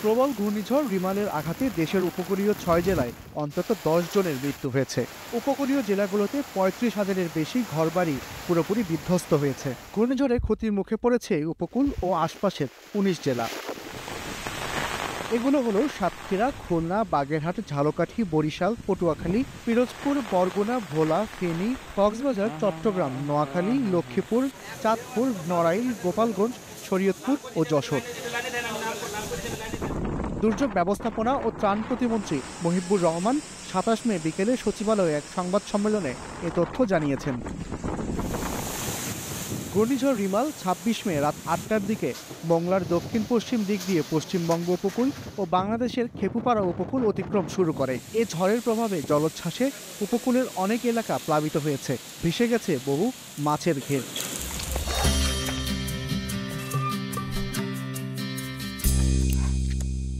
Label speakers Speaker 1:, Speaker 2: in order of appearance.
Speaker 1: প্রবল ঘূর্ণিঝড় রিমালের আঘাতে দেশের উপকূলীয় ৬ জেলায় অন্তত ১০ জনের মৃত্যু হয়েছে। উপকূলীয় জেলাগুলোতে ৩৫,০০০-এর বেশি ঘরবাড়ি পুরোপুরি বিধ্বস্ত হয়েছে। ঘূর্ণিঝড়ে ক্ষতির মুখে পড়েছে উপকূল ও আশপাশের ১৯ জেলা। এগুলো হলো সাতক্ষীরা, খুলনা, বাগেরহাট, ঝালকাঠি, বরিশাল, পটুয়াখালী, পিরোজপুর, বরগুনা, ভোলা, ফেনী, কক্সবাজার, চট্টগ্রাম, নোয়াখালী, লক্ষ্মীপুর, চাঁদপুর, নড়াইল, গোপালগঞ্জ, শরীয়তপুর ও যশোর। দুর্যোগ ব্যবস্থাপনা ও ত্রাণ প্রতিমন্ত্রী মহিবুর রহমান ২৭ মে বিকেলে সচিবালয়ে এক সংবাদ সম্মেলনে এ তথ্য জানিয়েছেন। ঘূর্ণিঝড় রিমাল ২৬ মে রাত ৮টার দিকে মংলার দক্ষিণ পশ্চিম দিক দিয়ে পশ্চিমবঙ্গ উপকূল ও বাংলাদেশের খেপুপাড়া উপকূল অতিক্রম শুরু করে। এ ঝড়ের প্রভাবে জলোচ্ছ্বাসে উপকূলের অনেক এলাকা প্লাবিত হয়েছে, ভেসে গেছে বহু মাছের ঘের।